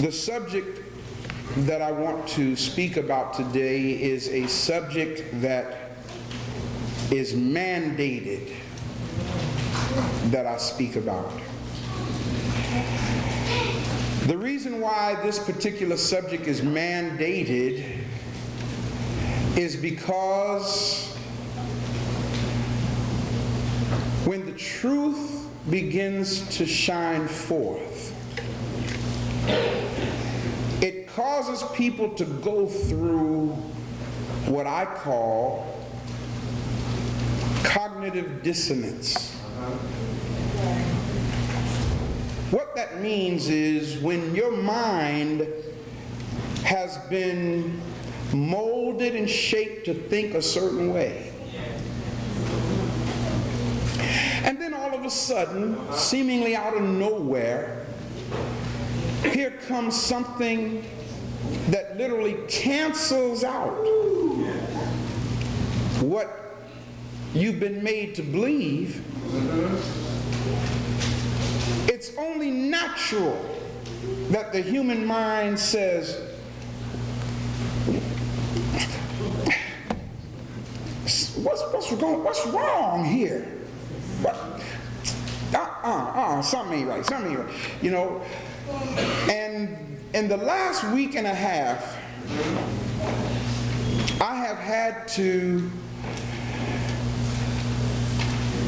The subject that I want to speak about today is a subject that is mandated that I speak about. The reason why this particular subject is mandated is because when the truth begins to shine forth, it causes people to go through what I call cognitive dissonance. What that means is when your mind has been molded and shaped to think a certain way, and then all of a sudden, seemingly out of nowhere, here comes something that literally cancels out what you've been made to believe. It's only natural that the human mind says, what's wrong here? Something ain't right. You know, and in the last week and a half, I have had to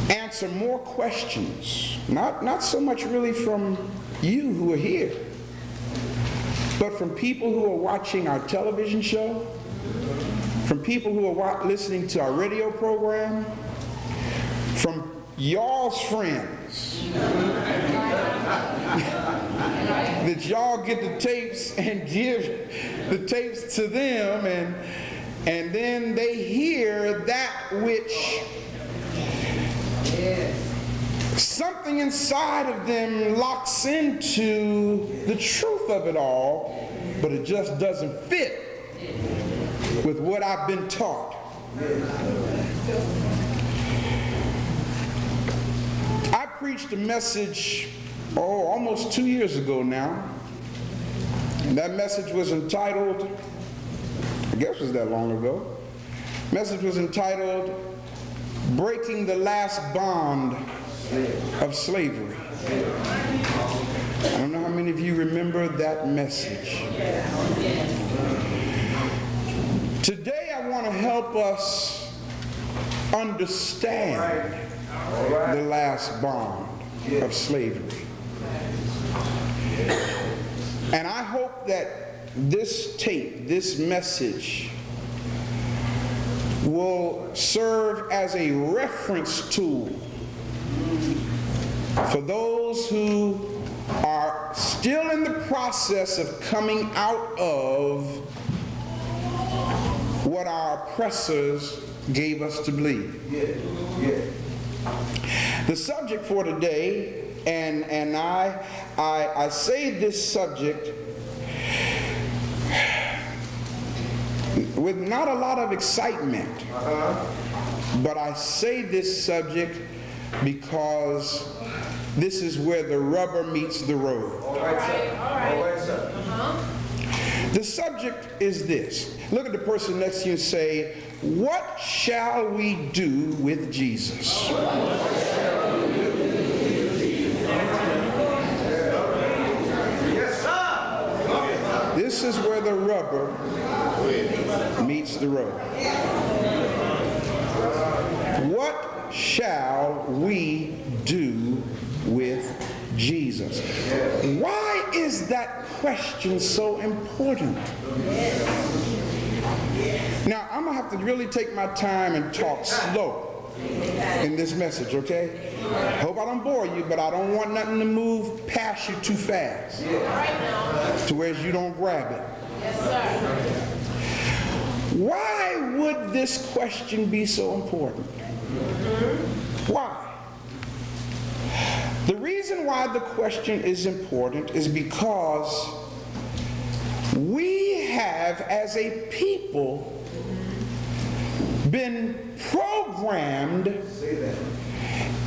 answer more questions, not so much really from you who are here, but from people who are watching our television show, from people who are listening to our radio program, from y'all's friends, that y'all get the tapes and give the tapes to them, and then they hear that which something inside of them locks into the truth of it all, but it just doesn't fit with what I've been taught. I preached a message, almost 2 years ago now. And that message was entitled, I guess it was that long ago. Message was entitled, Breaking the Last Bond of Slavery. I don't know how many of you remember that message. Today I want to help us understand the last bond of slavery. And I hope that this tape, this message, will serve as a reference tool for those who are still in the process of coming out of what our oppressors gave us to believe. The subject for today, and I say this subject with not a lot of excitement, but I say this subject because this is where the rubber meets the road. All right, sir. The subject is this. Look at the person next to you and say, what shall we do with Jesus? Yes, sir. This is where the rubber meets the road. What shall we do with Jesus? Why is that question so important? Now, I'm going to have to really take my time and talk slow in this message, okay? Hope I don't bore you, but I don't want nothing to move past you too fast to where you don't grab it. Yes, sir. Why would this question be so important? Why? The reason why the question is important is because we have, as a people, been programmed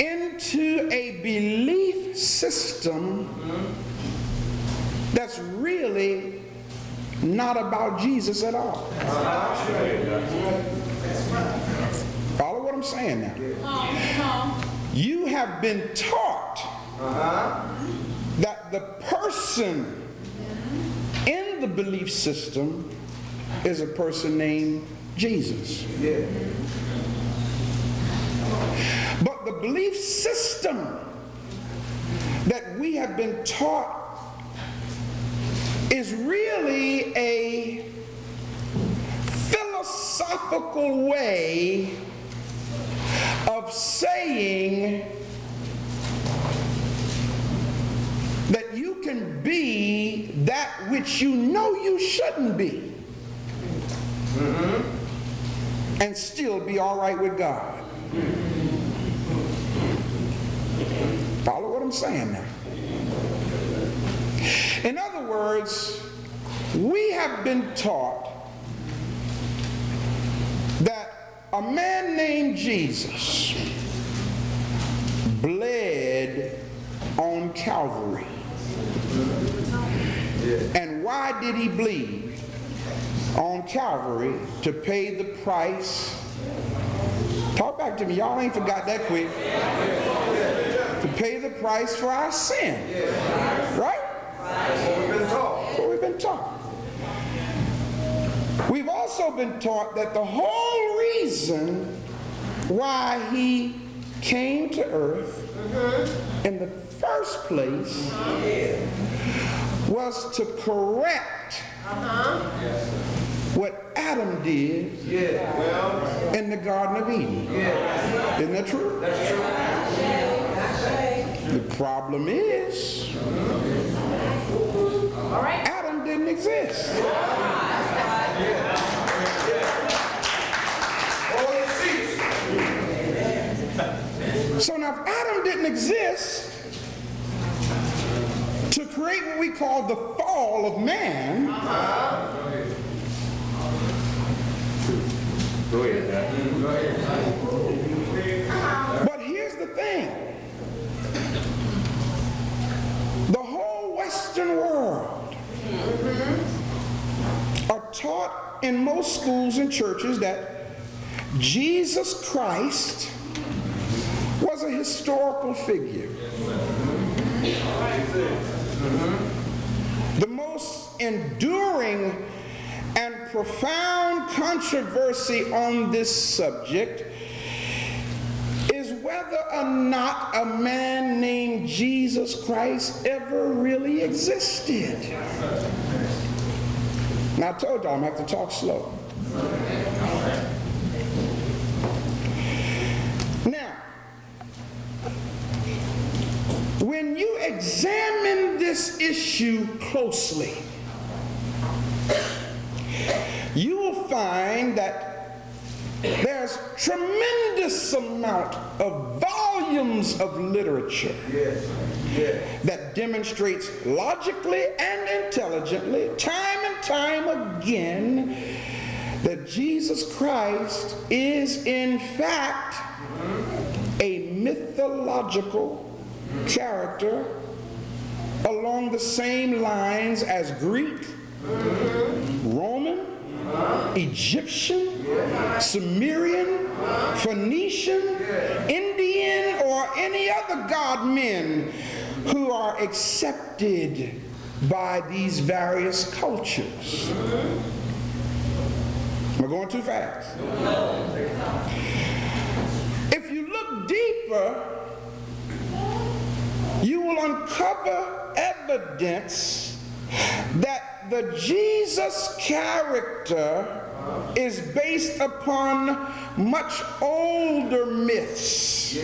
into a belief system that's really not about Jesus at all. Follow what I'm saying now. You have been taught that the person in the belief system is a person named Jesus. But the belief system that we have been taught is really a philosophical way of saying that you can be that which you know you shouldn't be and still be all right with God. Follow what I'm saying now. In other words, we have been taught that a man named Jesus bled on Calvary. And why did he bleed on Calvary? To pay the price. Talk back to me. Y'all ain't forgot that quick. To pay the price for our sin. Right? That's what we've been taught. That's what we've been taught. We've also been taught that the whole reason why he came to earth in the first place was to correct what Adam did in the Garden of Eden. Isn't that true? That's true. The problem is, Adam didn't exist. So now if Adam didn't exist to create what we call the fall of man, but here's the thing. The whole Western world are taught in most schools and churches that Jesus Christ was a historical figure. The most enduring and profound controversy on this subject is whether or not a man named Jesus Christ ever really existed. Now I told y'all I'm going to have to talk slow. Now, when you examine this issue closely, you will find that there's tremendous amount of volumes of literature that demonstrates logically and intelligently, time and time again, that Jesus Christ is in fact a mythological character along the same lines as Greek, Roman, Egyptian, Sumerian, Phoenician, Indian, or any other god men who are accepted by these various cultures. Am I going too fast? If you look deeper, you will uncover evidence that the Jesus character is based upon much older myths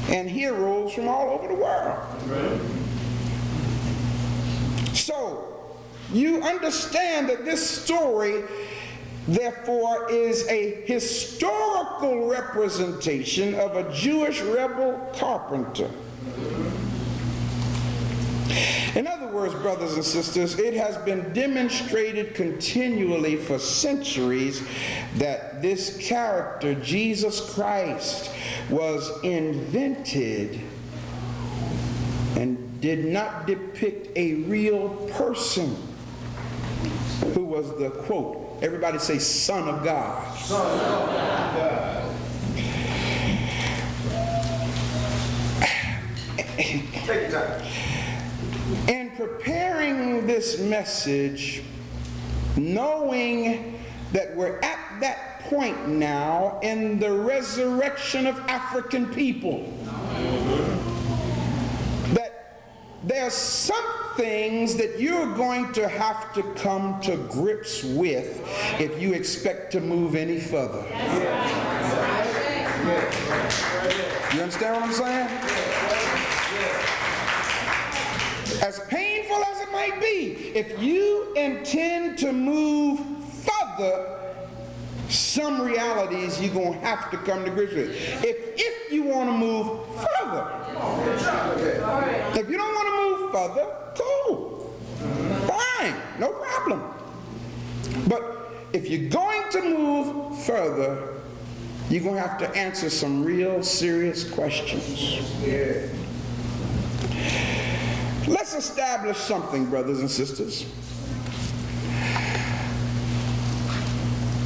and heroes from all over the world. So, you understand that this story, therefore, is a historical representation of a Jewish rebel carpenter. In other words, brothers and sisters, it has been demonstrated continually for centuries that this character, Jesus Christ, was invented and did not depict a real person who was the, quote, everybody say, Son of God. Son of God. Take your time. In preparing this message, knowing that we're at that point now in the resurrection of African people, that there's some things that you're going to have to come to grips with if you expect to move any further. You understand what I'm saying? As painful as it might be, if you intend to move further, some realities you're going to have to come to grips with. If you want to move further, if you don't want to move further, cool, fine, no problem. But if you're going to move further, you're going to have to answer some real serious questions. Let's establish something, brothers and sisters.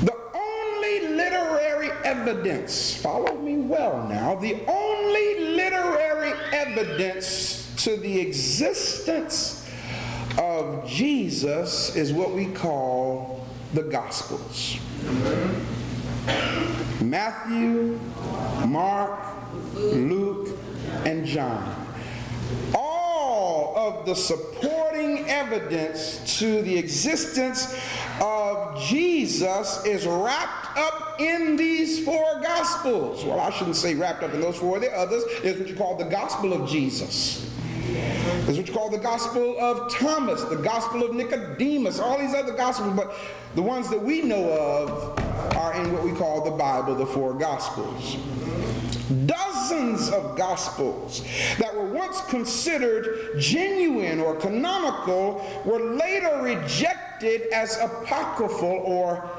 The only literary evidence, follow me well now, the only literary evidence to the existence of Jesus is what we call the Gospels. Matthew, Mark, Luke, and John. All of the supporting evidence to the existence of Jesus is wrapped up in these four Gospels. Well, I shouldn't say wrapped up in those four. There are others. There's what you call the Gospel of Jesus. There's what you call the Gospel of Thomas, the Gospel of Nicodemus, all these other Gospels, but the ones that we know of are in what we call the Bible, the four Gospels. Dozens of Gospels that were once considered genuine or canonical were later rejected as apocryphal or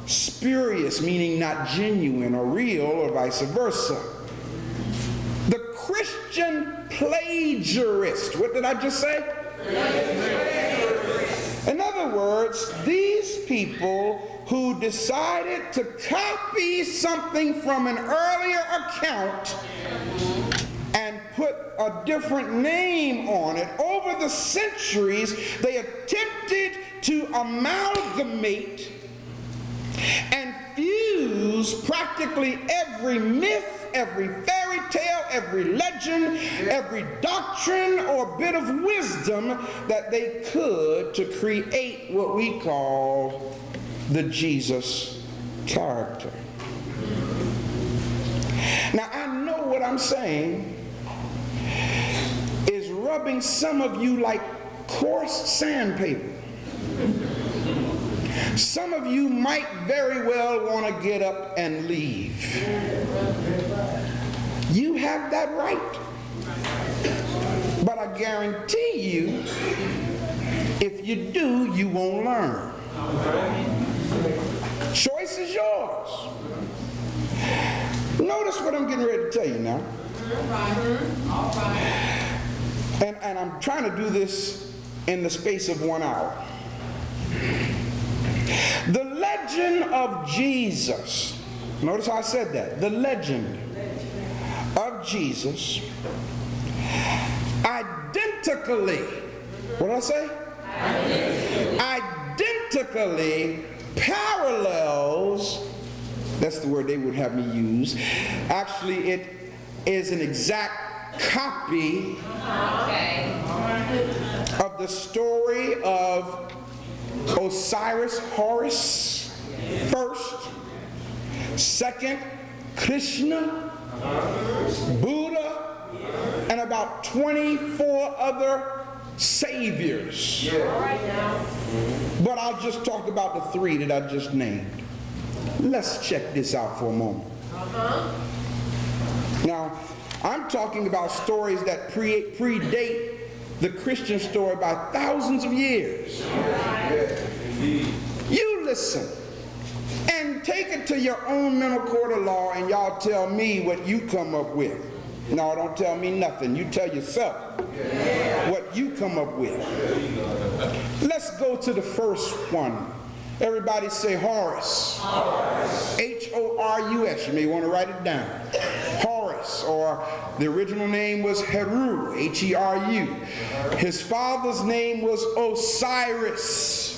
spurious, meaning not genuine or real, or vice versa. The Christian plagiarist, what did I just say? In other words, these people who decided to copy something from an earlier account and put a different name on it, over the centuries, they attempted to amalgamate and fuse practically every myth, every fairy tale, every legend, every doctrine or bit of wisdom that they could to create what we call the Jesus character. Now, I know what I'm saying is rubbing some of you like coarse sandpaper. Some of you might very well want to get up and leave. You have that right. But I guarantee you, if you do, you won't learn. Choice is yours. Notice what I'm getting ready to tell you now. And I'm trying to do this in the space of 1 hour. The legend of Jesus, notice how I said that, the legend of Jesus identically, what did I say? Identically parallels, that's the word they would have me use. Actually, it is an exact copy of the story of Osiris, Horus, first, second, Krishna, Buddha, and about 24 other saviors. But I'll just talk about the 3 that I just named. Let's check this out for a moment. Now, I'm talking about stories that predate the Christian story by thousands of years. You listen and take it to your own mental court of law, and y'all tell me what you come up with. No, don't tell me nothing. You tell yourself what you come up with. Let's go to the first one. Everybody say Horus. Horus. H-O-R-U-S. You may want to write it down. Horus, or the original name was Heru, H-E-R-U. His father's name was Osiris.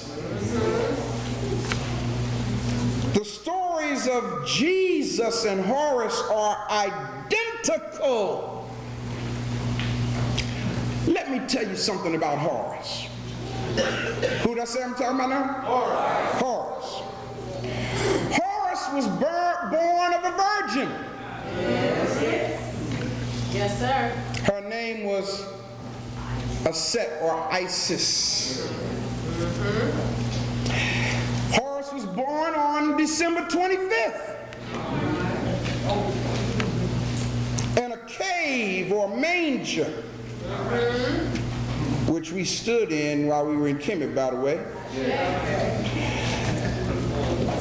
The stories of Jesus and Horus are identical. Let me tell you something about Horus. Who did I say I'm talking about now? Horus. Horus was born of a virgin. Yes, sir. Her name was Aset or Isis. Horus was born on December 25th in a cave or manger, which we stood in while we were in Kemet, by the way.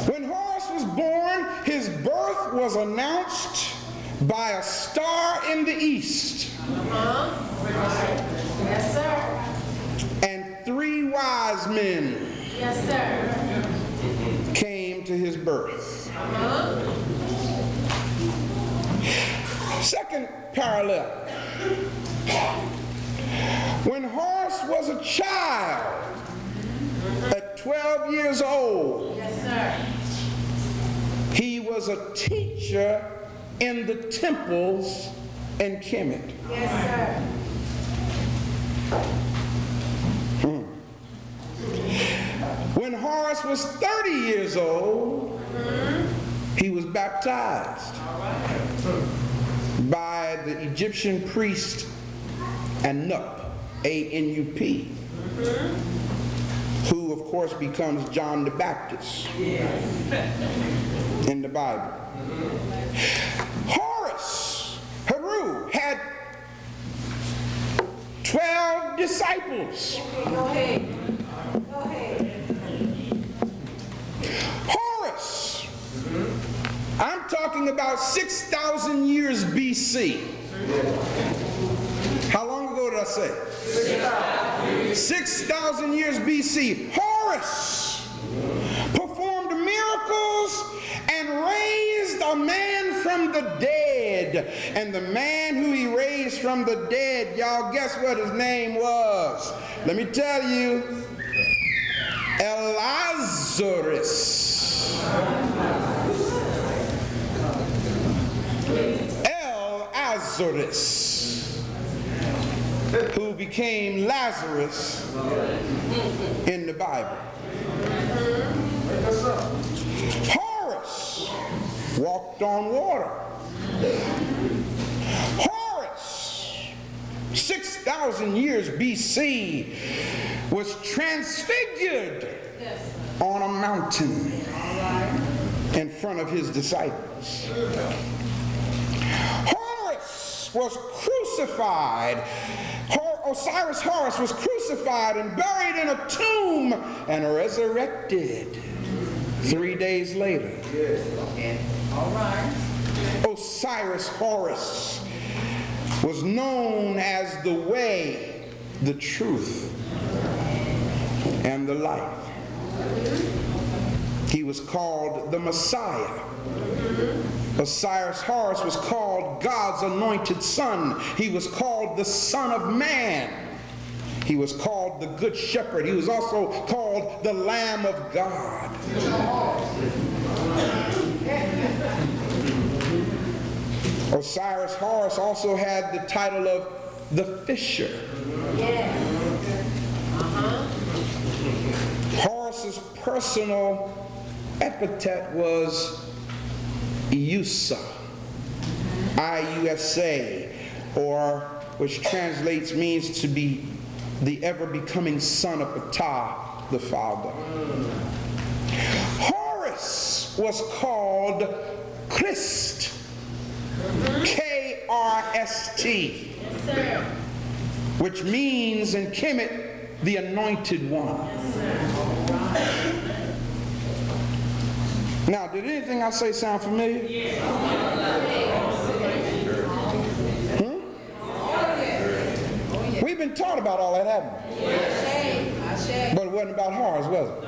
When Horus was born, his birth was announced by a star in the east. Yes, sir. And 3 wise men Yes, sir. came to his birth. Second parallel. When Horus was a child, at 12 years old, Yes, sir. he was a teacher in the temples in Kemet. Yes, sir. When Horus was 30 years old, he was baptized by the Egyptian priest Anup, A-N-U-P, who of course becomes John the Baptist in the Bible. Horus, Heru, had 12 disciples. Go ahead. Go ahead. Horus, I'm talking about 6,000 years BC. How long ago did I say? 6,000 years BC. Horus performed miracles and raised a man from the dead. And the man who he raised from the dead, y'all guess what his name was? Let me tell you. Lazarus. Lazarus, who became Lazarus in the Bible. Horus walked on water. Horus, 6,000 years BC, was transfigured on a mountain in front of his disciples. Horus was crucified. Osiris Horus was crucified and buried in a tomb and resurrected 3 days later. All right. Osiris Horus was known as the way, the truth, and the life. He was called the Messiah. Osiris Horus was called God's anointed son. He was called the Son of Man. He was called the Good Shepherd. He was also called the Lamb of God. Osiris Horus also had the title of the Fisher. Yes. Horus's personal epithet was Iusa, I-U-S-A, or which translates means to be the ever-becoming son of Ptah, the father. Horus was called Christ, K-R-S-T, Yes, sir. which means in Kemet, the anointed one. Now, did anything I say sound familiar? been taught about all that, haven't we? Ashe. But it wasn't about Horus, was it?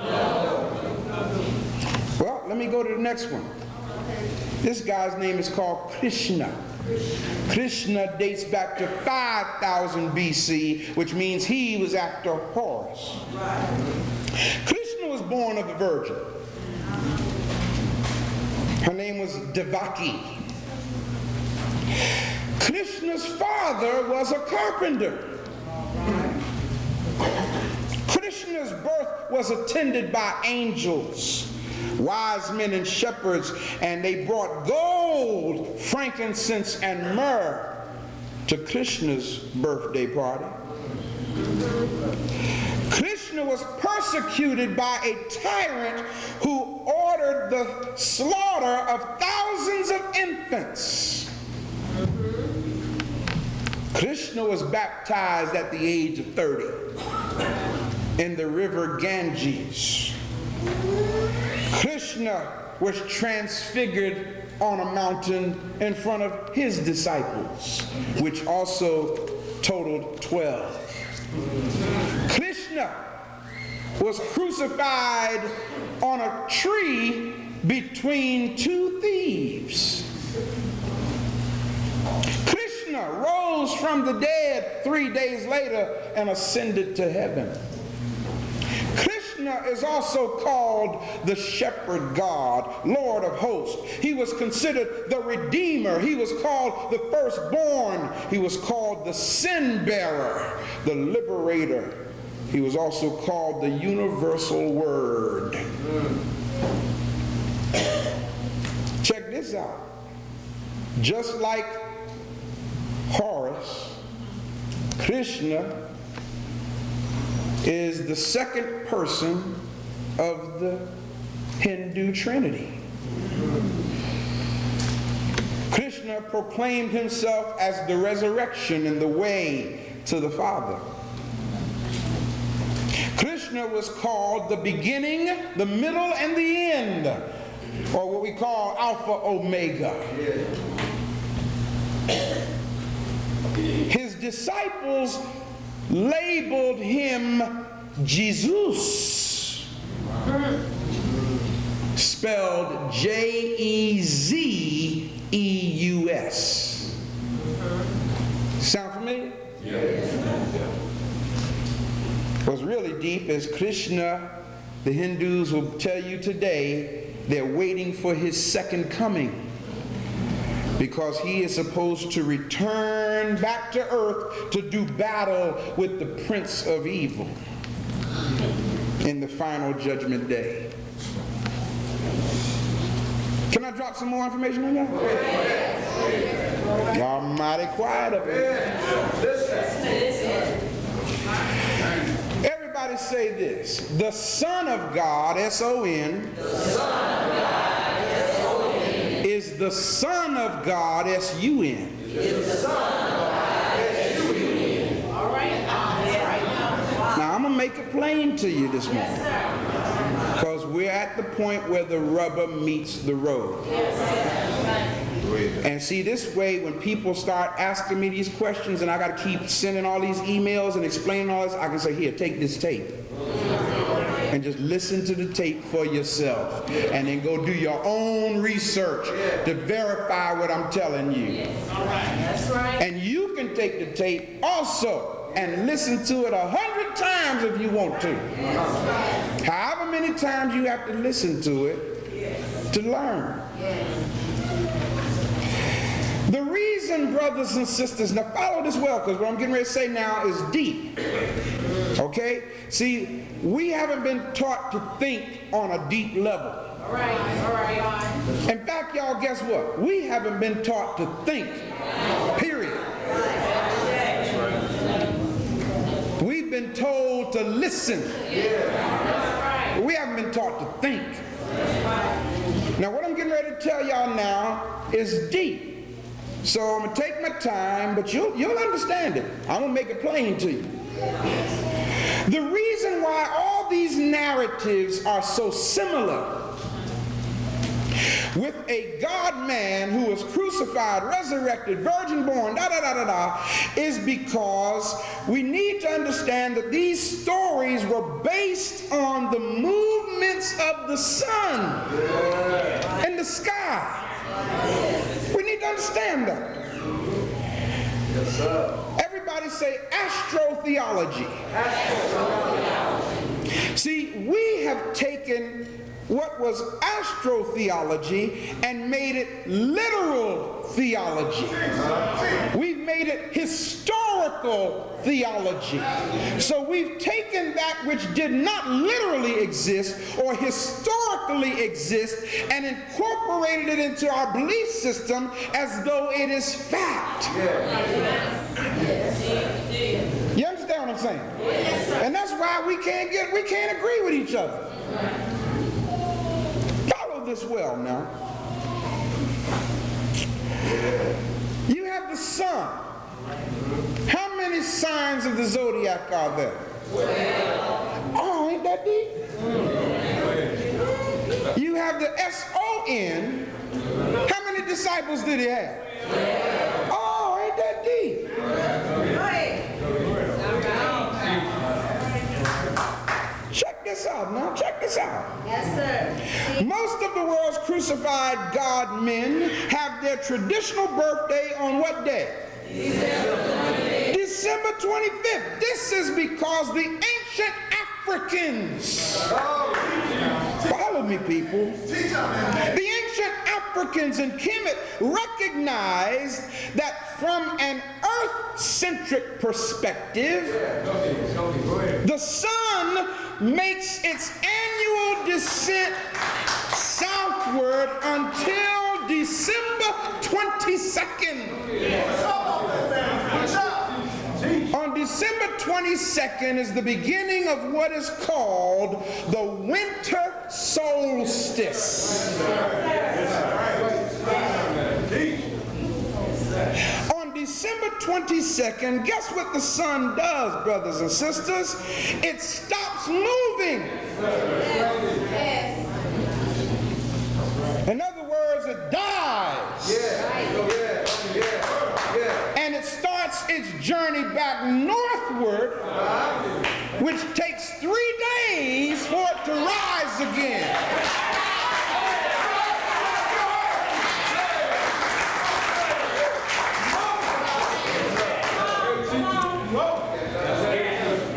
Well, let me go to the next one. This guy's name is called Krishna. Krishna dates back to 5000 BC, which means he was after Horus. Krishna was born of a virgin. Her name was Devaki. Krishna's father was a carpenter. Krishna's birth was attended by angels, wise men and shepherds, and they brought gold, frankincense, and myrrh to Krishna's birthday party. Krishna was persecuted by a tyrant who ordered the slaughter of thousands of infants. Krishna was baptized at the age of 30 in the river Ganges. Krishna was transfigured on a mountain in front of his disciples, which also totaled 12. Krishna was crucified on a tree between two thieves. Krishna rose from the dead 3 days later and ascended to heaven. Krishna is also called the shepherd God, Lord of hosts. He was considered the Redeemer. He was called the firstborn. He was called the sin bearer, the liberator. He was also called the universal word. Check this out. Just like Horus, Krishna is the second person of the Hindu Trinity. Krishna proclaimed himself as the resurrection and the way to the Father. Krishna was called the beginning, the middle, and the end, or what we call Alpha Omega. His disciples labeled him Jesus, spelled Jezeus. Sound familiar? Yes. What's really deep is Krishna, the Hindus will tell you today, they're waiting for his second coming, because he is supposed to return back to earth to do battle with the prince of evil in the final judgment day. Can I drop some more information on y'all? Y'all mighty quiet up here. Everybody say this. The Son of God, S-O-N, is the Son of God, S-U-N. Now I'm going to make it plain to you this morning, because we're at the point where the rubber meets the road. And see, this way, when people start asking me these questions and I got to keep sending all these emails and explaining all this, I can say, here, take this tape. And just listen to the tape for yourself. And then go do your own research to verify what I'm telling you. That's right. And you can take the tape also and listen to it 100 times if you want to. However many times you have to listen to it to learn. The reason, brothers and sisters, now follow this well, because what I'm getting ready to say now is deep. Okay? See, we haven't been taught to think on a deep level. All right. In fact, y'all, guess what? We haven't been taught to think, period. We've been told to listen. We haven't been taught to think. Now, what I'm getting ready to tell y'all now is deep. So I'm going to take my time, but you'll understand it. I'm going to make it plain to you. The reason why all these narratives are so similar, with a God-man who was crucified, resurrected, virgin born, is because we need to understand that these stories were based on the movements of the sun in the sky. We need to understand that. Yes, sir. Everybody say astrotheology. See, we have taken what was astrotheology and made it literal theology. We've made it historical theology. So we've taken that which did not literally exist or historically exist and incorporated it into our belief system as though it is fact. You understand what I'm saying? And that's why we can't agree with each other. Follow this well now. You have the sun. How many signs of the zodiac are there? Oh, ain't that deep? You have the S-O-N. How many disciples did he have? Oh, ain't that deep? Check this out now. Check this out. Yes, sir. Most of the world's crucified God men have their traditional birthday on what day? December 25th. This is because the ancient Africans, follow me people, the ancient Africans in Kemet recognized that from an earth-centric perspective, the sun makes its annual descent southward until December 22nd. On December 22nd is the beginning of what is called the winter solstice. On December 22nd, guess what the sun does, brothers and sisters? It stops moving. In other words, it dies. And it starts its journey back northward, which takes 3 days for it to rise again.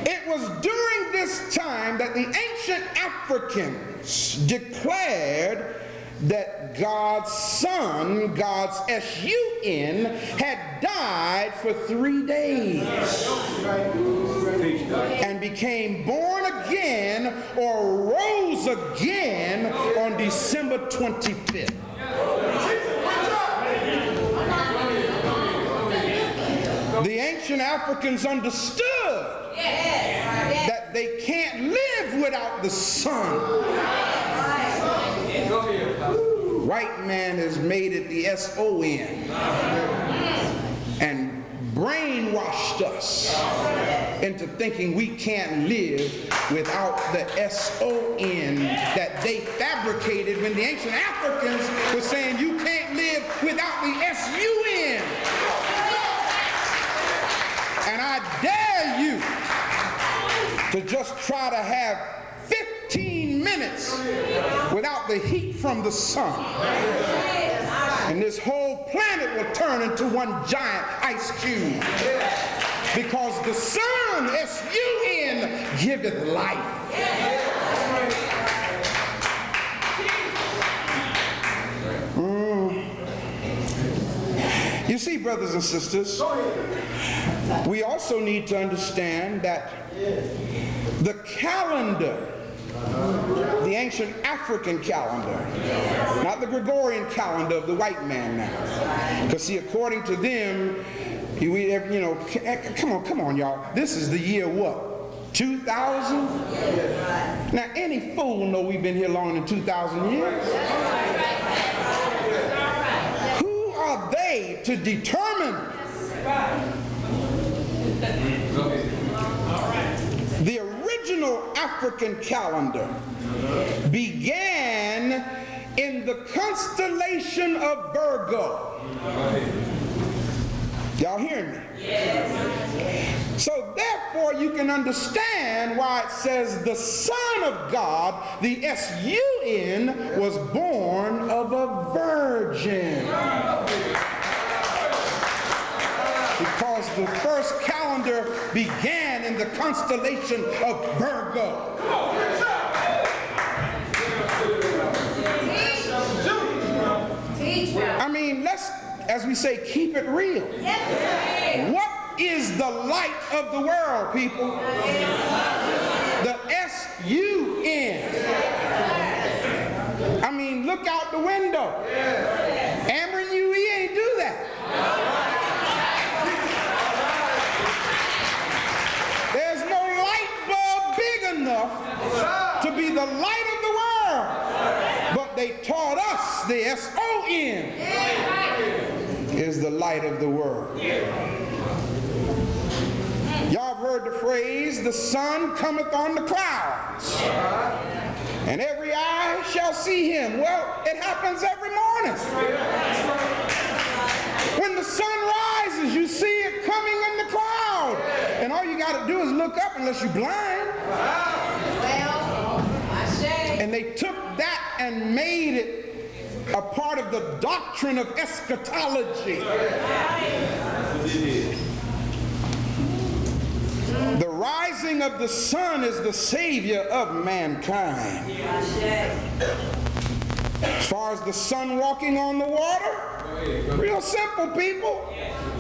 It was during this time that the ancient Africans declared that God's Son, God's S-U-N, had died for 3 days and became born again or rose again on December 25th. The ancient Africans understood that they can't live without the sun. White man has made it the S-O-N and brainwashed us into thinking we can't live without the S-O-N that they fabricated when the ancient Africans were saying you can't live without the S-U-N. And I dare you to just try to have 15 minutes without the heat from the sun. And this whole planet will turn into one giant ice cube. Because the sun, S-U-N, giveth life. You see, brothers and sisters, we also need to understand that the calendar, the ancient African calendar, not the Gregorian calendar of the white man now. Because see, according to them, come on, y'all. This is the year what? 2000? Now, any fool know we've been here longer than 2,000 years. Who are they to determine the original African calendar began in the constellation of Virgo. Y'all hearing me? Yes. So therefore you can understand why it says the Son of God, the S-U-N, was born of a virgin. Because the first calendar began in the constellation of Virgo. I mean, let's, as we say, keep it real. What is the light of the world, people? The S-U-N. I mean, look out the window. Amber and you, we ain't do that. There's no light bulb big enough to be the light of the world. But they taught us the S-O-N is the light of the world. Y'all have heard the phrase, the sun cometh on the clouds, and every eye shall see him. Well, it happens every morning. When the sun rises, you see it coming in the cloud, and all you got to do is look up unless you're blind. And they took that and made it a part of the doctrine of eschatology. The rising of the sun is the savior of mankind. As far as the sun walking on the water, real simple, people.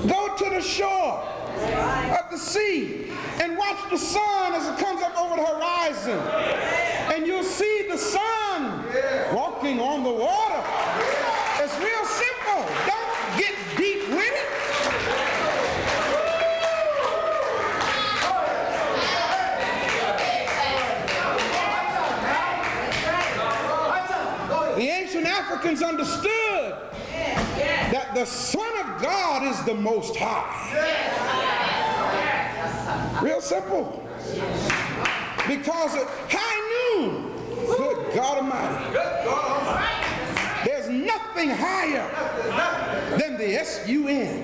Go to the shore of the sea and watch the sun as it comes up over the horizon. And you'll see the sun walking on the water. It's real simple. Don't get deep with it. The ancient Africans understood that the Son of God is the Most High. Real simple. Because at high noon, good God Almighty, there's nothing higher than the S-U-N.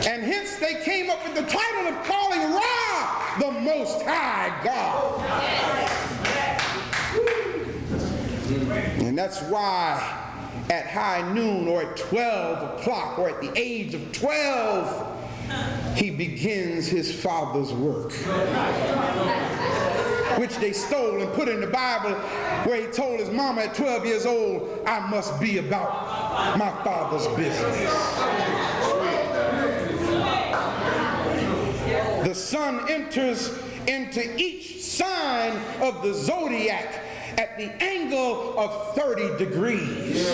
And hence they came up with the title of calling Ra the Most High God. And that's why at high noon or at 12 o'clock or at the age of 12, he begins his Father's work, which they stole and put in the Bible, where he told his mama at 12 years old, I must be about my Father's business. The sun enters into each sign of the zodiac at the angle of 30 degrees.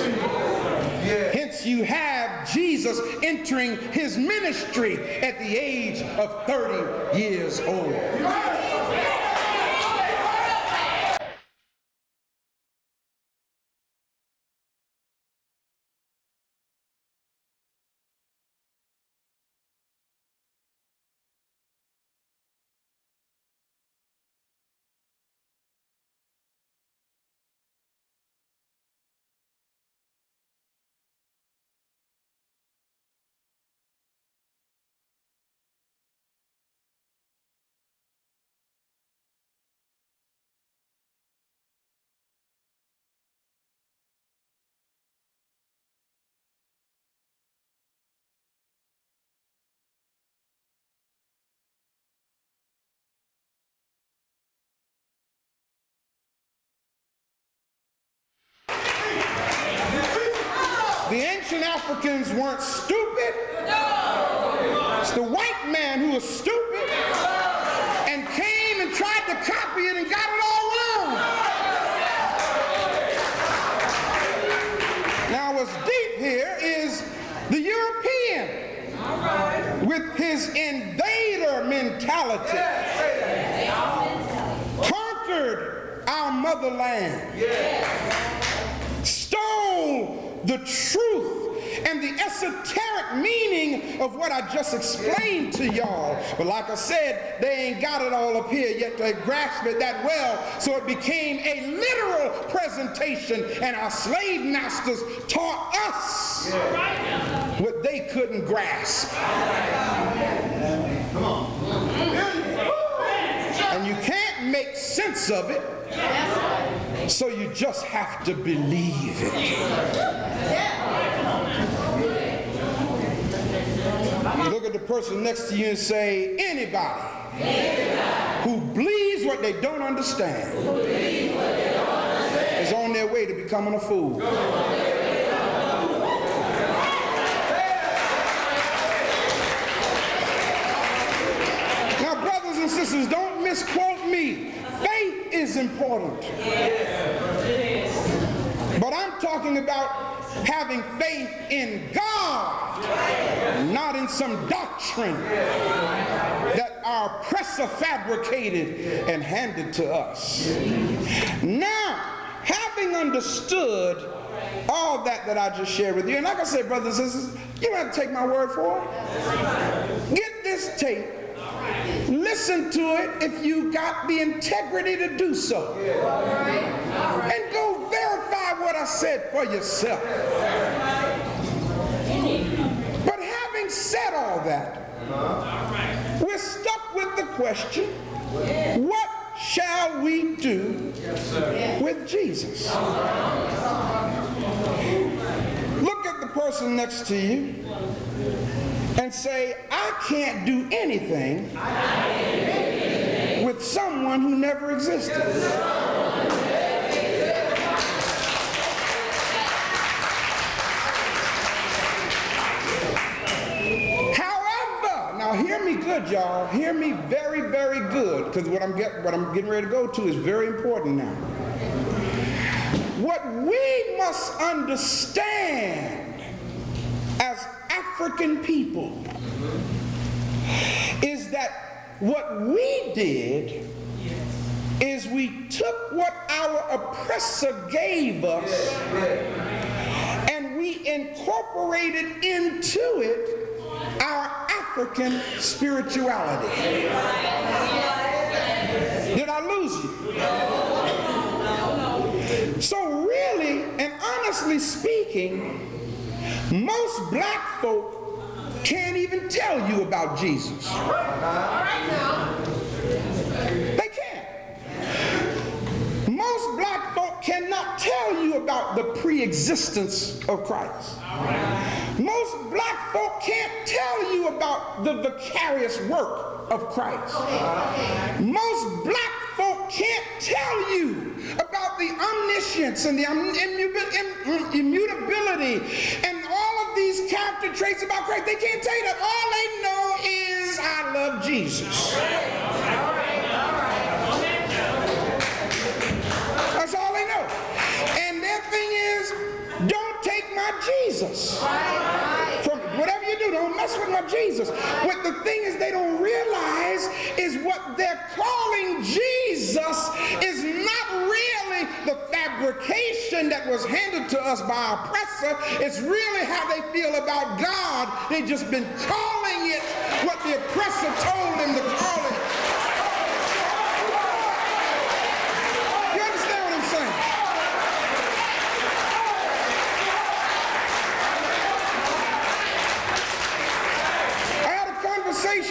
Hence you have Jesus entering his ministry at the age of 30 years old. The ancient Africans weren't stupid. It's the white man who was stupid and came and tried to copy it and got it all wrong. Now what's deep here is the European with his invader mentality conquered our motherland, stole the truth and the esoteric meaning of what I just explained to y'all. But like I said, they ain't got it all up here yet to grasp it that well, so it became a literal presentation, and our slave masters taught us what they couldn't grasp. And you can't make sense of it, so you just have to believe it. You look at the person next to you and say, anybody who believes what they don't understand is on their way to becoming a fool. Now, brothers and sisters, don't misquote me. Faith is important. But I'm talking about having faith in God, not in some doctrine that our oppressor fabricated and handed to us. Now, having understood all that I just shared with you, and like I said, brothers and sisters, you don't have to take my word for it. Get this tape. Listen to it if you got the integrity to do so. And go verify what I said for yourself. But having said all that, we're stuck with the question, what shall we do with Jesus? Look at the person next to you and say, I can't do anything with someone who never existed. However, now hear me good, y'all. Hear me very, very good, because what I'm getting ready to go to is very important now. What we must understand as African people is that what we did is we took what our oppressor gave us and we incorporated into it our African spirituality. Did I lose you? So really and honestly speaking, most black folk can't even tell you about Jesus. They can't. Most black folk cannot tell you about the pre-existence of Christ. Most black folk can't tell you about the vicarious work of Christ. Most black folk can't tell you about the omniscience and the immutability and all of these character traits about Christ. They can't tell you that. All they know is, I love Jesus. That's all they know. And their thing is, don't take my Jesus. From whatever you do, don't mess with my Jesus. What the thing is they don't realize is what they're calling Jesus is not really the fabrication that was handed to us by our oppressor. It's really how they feel about God. They've just been calling it what the oppressor told them to call it. You understand what I'm saying?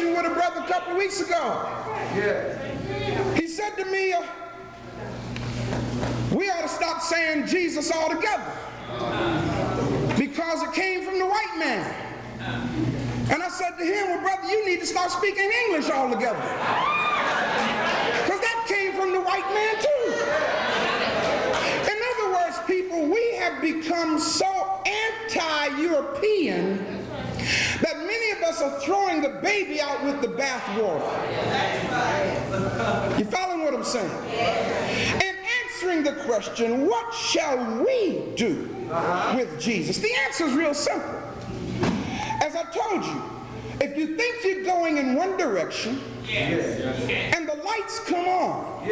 With a brother a couple of weeks ago. He said to me, we ought to stop saying Jesus altogether because it came from the white man. And I said to him, well, brother, you need to start speaking English altogether because that came from the white man too. In other words, people, we have become so anti-European that many of us are throwing the baby out with the bathwater. You following what I'm saying? And answering the question, what shall we do with Jesus? The answer is real simple. As I told you, if you think you're going in one direction and the lights come on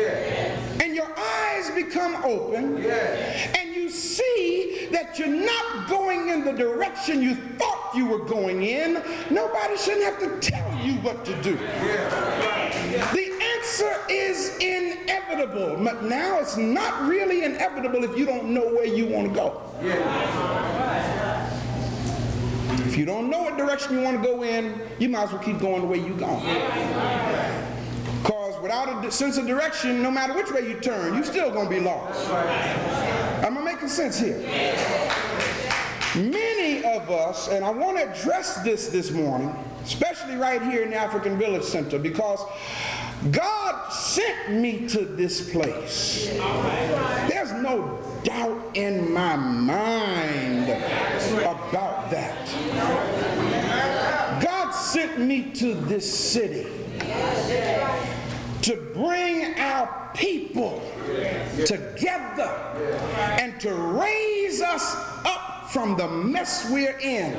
and your eyes become open and you see that you're not going in the direction you thought you were going in, nobody shouldn't have to tell you what to do. The answer is inevitable, but now it's not really inevitable if you don't know where you want to go. If you don't know what direction you want to go in, you might as well keep going the way you're going. Because without a sense of direction, no matter which way you turn, you're still going to be lost. Am I making sense here? Many of us, and I want to address this morning, especially right here in the African Village Center, because God sent me to this place. There's no doubt in my mind about that. God sent me to this city to bring our people together and to raise us up from the mess we're in.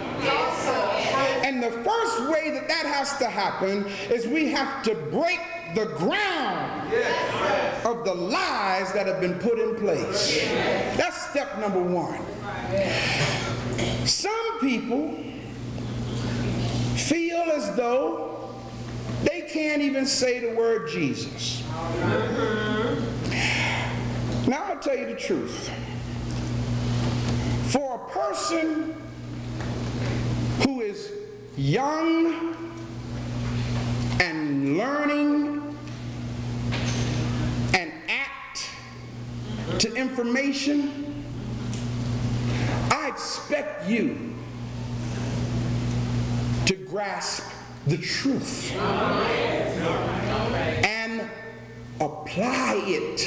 And the first way that has to happen is we have to break the ground of the lies that have been put in place. That's step number one. Some people feel as though they can't even say the word Jesus. Now I'll tell you the truth. For a person who is young and learning and apt to information, I expect you to grasp the truth and apply it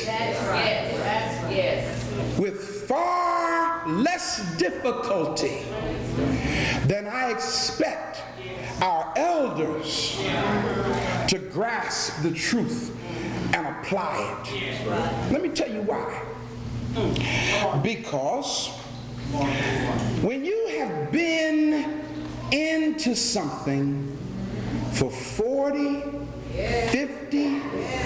with far less difficulty than I expect our elders to grasp the truth and apply it. Let me tell you why. Because when you have been into something for 40, 50,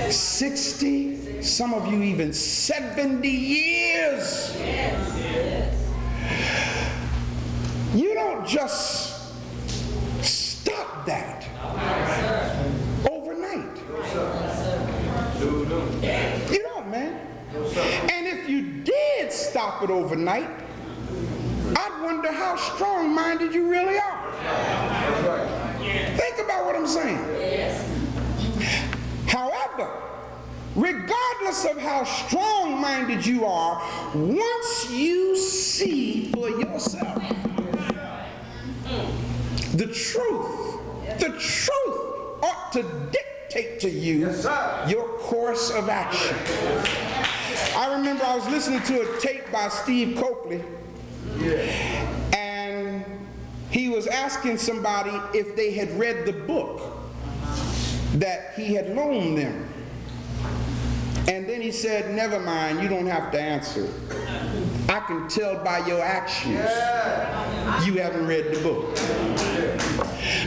60, some of you even 70 years, you don't just stop that overnight. You don't, man. And if you did stop it overnight, I'd wonder how strong-minded you really are. Think about what I'm saying. However, regardless of how strong-minded you are, once you see for yourself the truth ought to dictate to you your course of action. I remember I was listening to a tape by Steve Coakley, and he was asking somebody if they had read the book that he had loaned them. And then he said, never mind, you don't have to answer. I can tell by your actions you haven't read the book.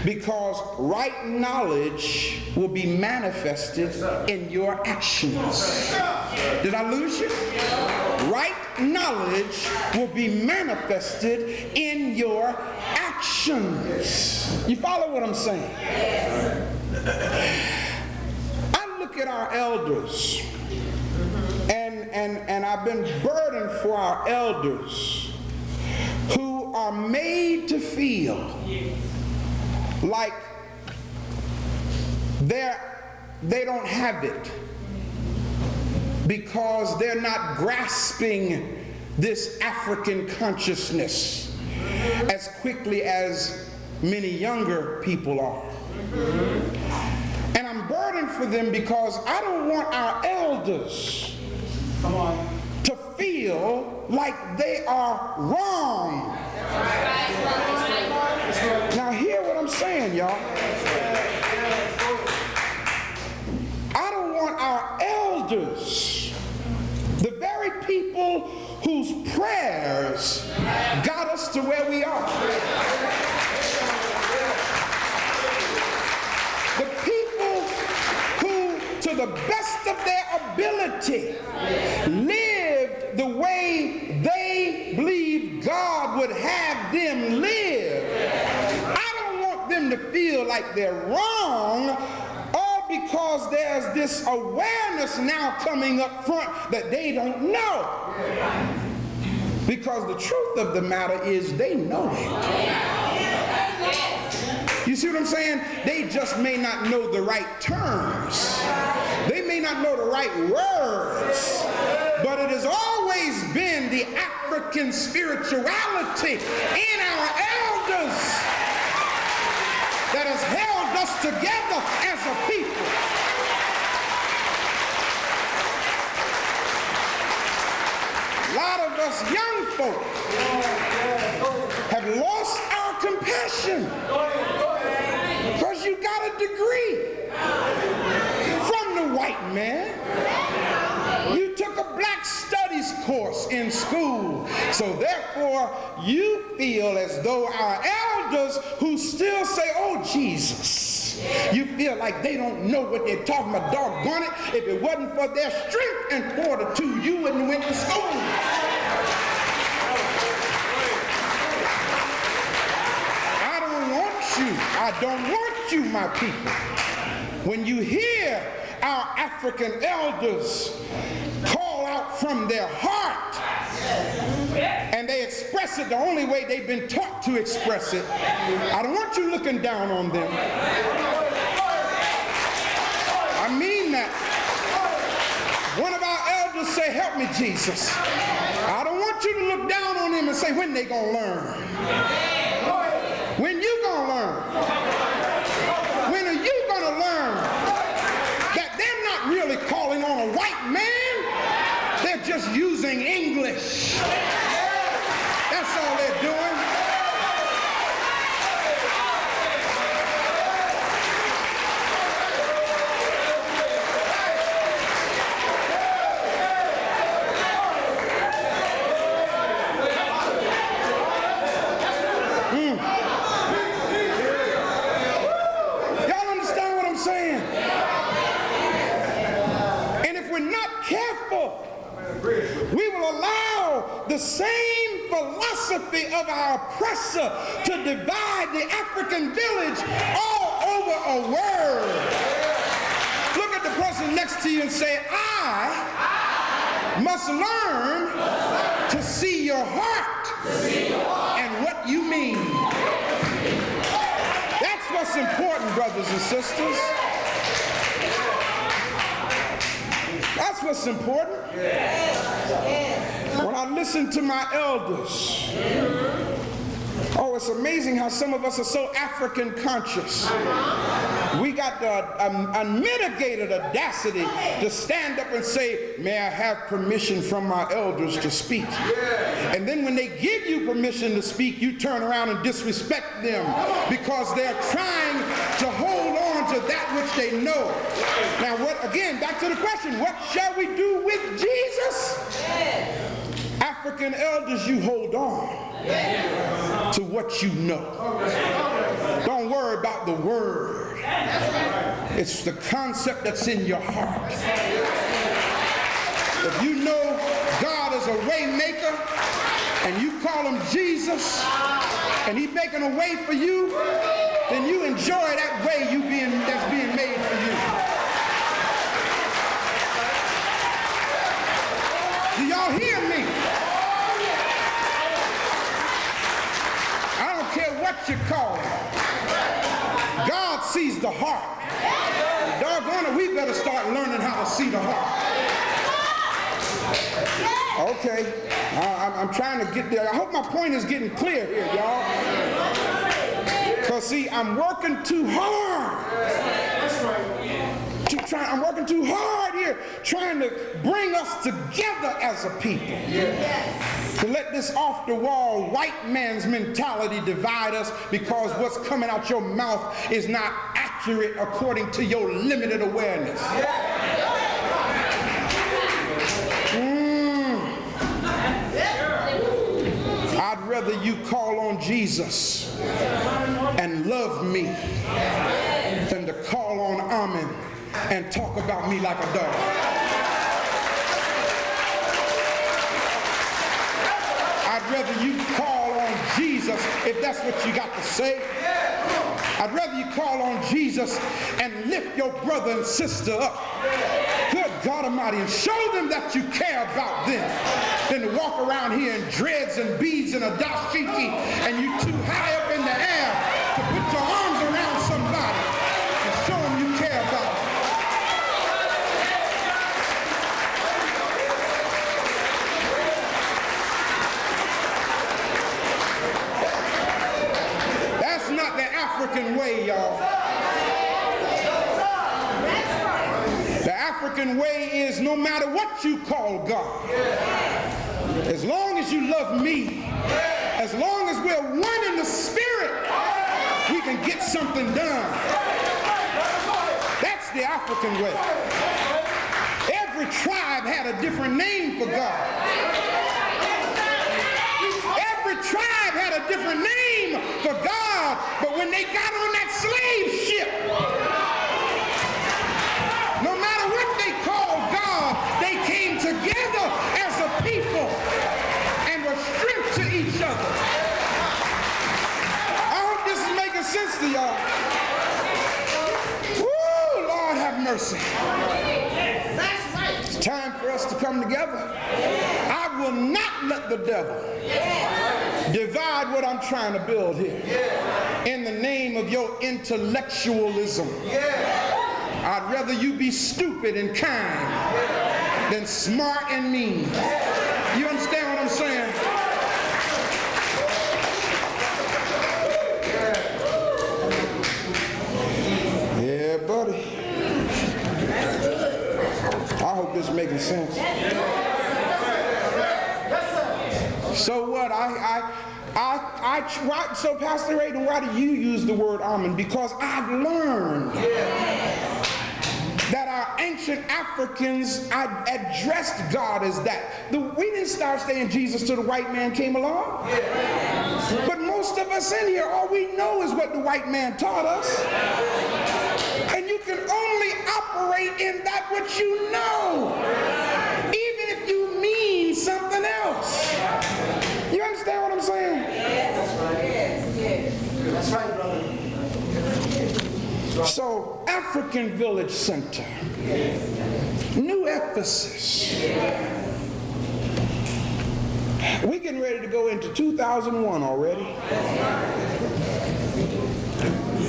Because right knowledge will be manifested in your actions. Did I lose you? Right knowledge will be manifested in your actions. You follow what I'm saying? I look at our elders, and I've been burdened for our elders who are made to feel like they don't have it because they're not grasping this African consciousness as quickly as many younger people are. And I'm burdened for them because I don't want our elders to feel like they are wrong. Now hear what I'm saying, y'all. I don't want our elders, the very people whose prayers got us to where we are, the people who, to the best of their ability, lived the way they believed like they're wrong, all because there's this awareness now coming up front that they don't know. Because the truth of the matter is they know it. You see what I'm saying? They just may not know the right terms. They may not know the right words. But it has always been the African spirituality in our elders that has held us together as a people. A lot of us young folk have lost our compassion because you got a degree from the white man. You took a black studies course in school, so therefore you feel as though our elders who still say, oh Jesus, you feel like they don't know what they're talking about. Doggone it, if it wasn't for their strength and fortitude, you wouldn't went to school. I don't want you, my people. When you hear our African elders call out from their heart and they express it the only way they've been taught to express it, I don't want you looking down on them. I mean that. One of our elders say, help me, Jesus. I don't want you to look down on them and say, when they gonna learn? When you gonna learn? When are you gonna learn that they're not really calling on a white man? They're just using English. That's all they're doing. We will allow the same philosophy of our oppressor to divide the African village all over a world. Look at the person next to you and say, I must learn to see your heart and what you mean. That's what's important, brothers and sisters. That's what's important. When I listen to my elders, oh, it's amazing how some of us are so African conscious. We got the unmitigated audacity to stand up and say, may I have permission from my elders to speak? And then when they give you permission to speak, you turn around and disrespect them because they're trying to hold on to that which they know. Now, again, back to the question, what shall we do with Jesus? African elders, you hold on to what you know. Don't worry about the word. It's the concept that's in your heart. If you know God is a way maker and you call him Jesus and he's making a way for you, then you enjoy that way that's being made for you. Do y'all hear me? I don't care what you call it. God sees the heart. Doggone it, we better start learning how to see the heart. Okay, I'm trying to get there. I hope my point is getting clear here, y'all. Because see, I'm working too hard. I'm working too hard here, trying to bring us together as a people. To let this off-the-wall white man's mentality divide us because what's coming out your mouth is not accurate according to your limited awareness. I'd rather you call on Jesus and love me than to call on Amen and talk about me like a dog. I'd rather you call on Jesus if that's what you got to say I'd rather you call on Jesus and lift your brother and sister up. Good God Almighty, and show them that you care about them, than to walk around here in dreads and beads and a dashiki and you too high up in the air to put your arms around somebody and show them you care about them. That's not the African way, y'all. The African way is no matter what you call God, as long as you love me, as long as we're one in the spirit, we can get something done. That's the African way. Every tribe had a different name for God. Every tribe had a different name for God, but when they got on that slave ship, no matter what they called God, they came together as a people and were strength to each other. I hope this is making sense to y'all. Woo, Lord have mercy. It's time for us to come together. I will not let the devil divide what I'm trying to build here in the name of your intellectualism. I'd rather you be stupid and kind than smart and mean. You understand what I'm saying? Yeah, buddy. I hope this is making sense. So what? So Pastor Hayden, why do you use the word almond? Because I've learned that our ancient Africans addressed God as that. We didn't start saying Jesus till the white man came along. But most of us in here, all we know is what the white man taught us. And you can only operate in that which you know, even if you mean something else. You understand what I'm saying? Yes. That's right, brother. So, African Village Center, New Ephesus. We're getting ready to go into 2001 already.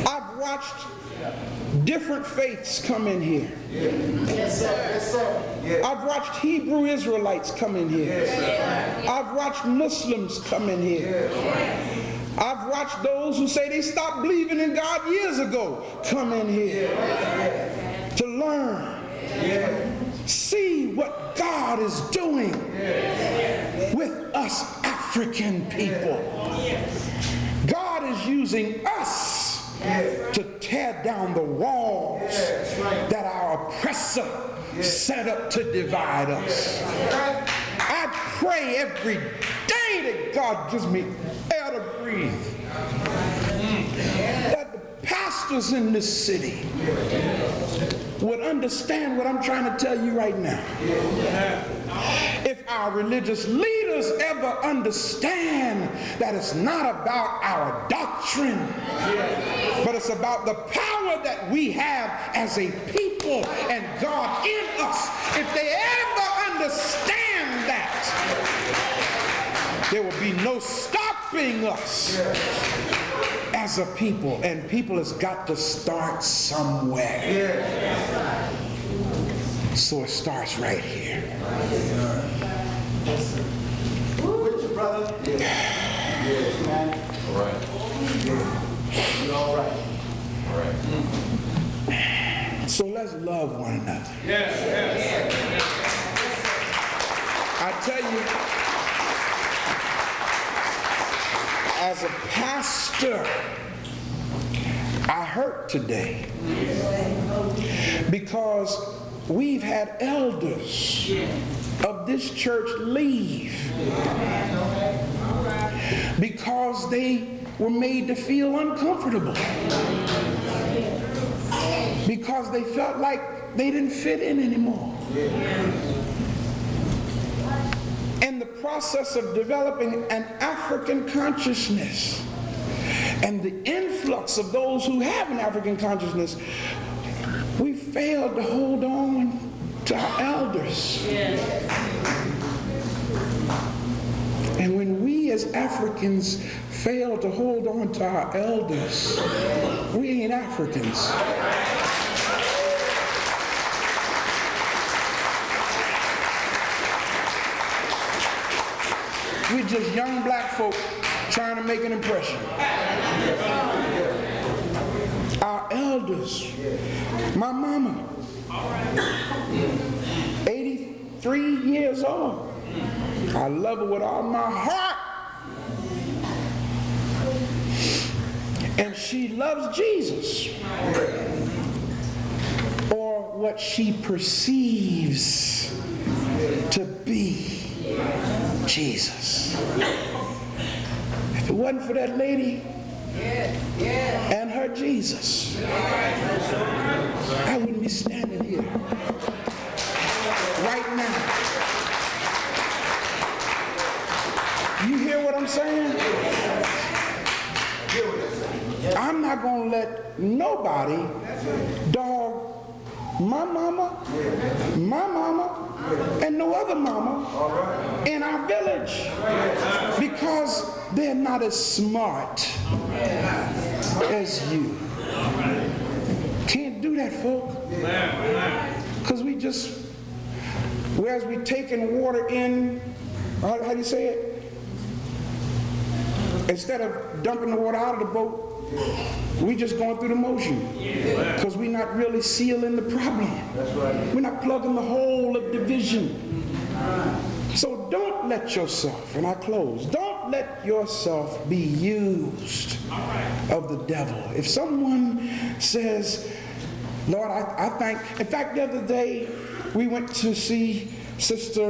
I've watched different faiths come in here. Yes, sir. Yes, sir. Yeah. I've watched Hebrew Israelites come in here. Yes, I've watched Muslims come in here. I've watched those who say they stopped believing in God years ago come in here to learn. See what God is doing with us African people. God is using us to tear down the walls that our oppressor set up to divide us. I pray every day that God gives me air to breathe. That the pastors in this city would understand what I'm trying to tell you right now. If our religious leaders ever understand that it's not about our doctrine, but it's about the power that we have as a people and God in us, if they ever understand that, there will be no stopping us as a people, and people has got to start somewhere. So it starts right here. With you, brother. Yeah, man. All right. You're all right. All right. So let's love one another. Yes. I tell you, as a pastor, I hurt today because we've had elders of this church leave because they were made to feel uncomfortable, because they felt like they didn't fit in anymore. In the process of developing an African consciousness, and the influx of those who have an African consciousness, we failed to hold on to our elders. And when we as Africans fail to hold on to our elders, we ain't Africans. We're just young black folk trying to make an impression. Our elders, my mama, 83 years old. I love her with all my heart. And she loves Jesus, or what she perceives to be Jesus. If it wasn't for that lady and her Jesus, I wouldn't be standing here right now. You hear what I'm saying? I'm not going to let nobody dog my mama, and no other mama in our village because they're not as smart as you. Can't do that, folk. Because whereas we taking water in, how do you say it? Instead of dumping the water out of the boat, we just going through the motion because we're not really sealing the problem. We're not plugging the hole of division. So don't let yourself, and I close, don't let yourself be used of the devil. If someone says, Lord, I thank, in fact, the other day we went to see Sister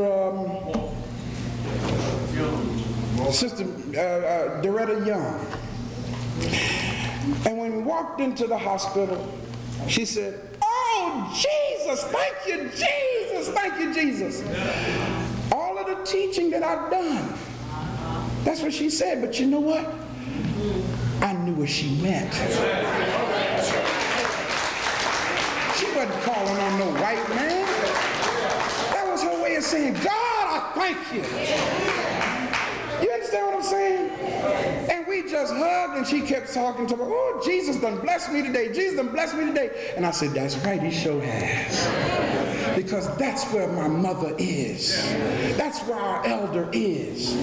Doretta Young. And when we walked into the hospital, she said, "Oh, Jesus, thank you, Jesus, thank you, Jesus." All of the teaching that I've done, that's what she said. But you know what? I knew what she meant. She wasn't calling on no white man. That was her way of saying, God, I thank you. You understand what I'm saying? And we just hugged, and she kept talking to me. Oh, Jesus done blessed me today. Jesus done blessed me today. And I said, that's right, he sure has. Because that's where my mother is. That's where our elder is.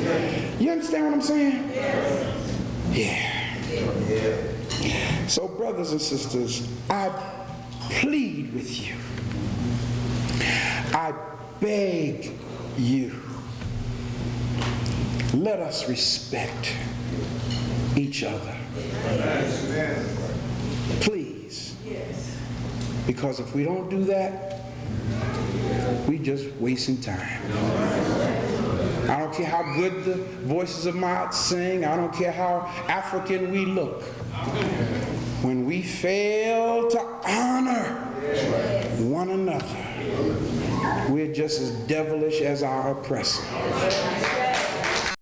You understand what I'm saying? Yeah. So, brothers and sisters, I plead with you. I beg you. Let us respect each other. Please. Because if we don't do that, we just wasting time. I don't care how good the voices of mouth sing. I don't care how African we look. When we fail to honor one another, we're just as devilish as our oppressor.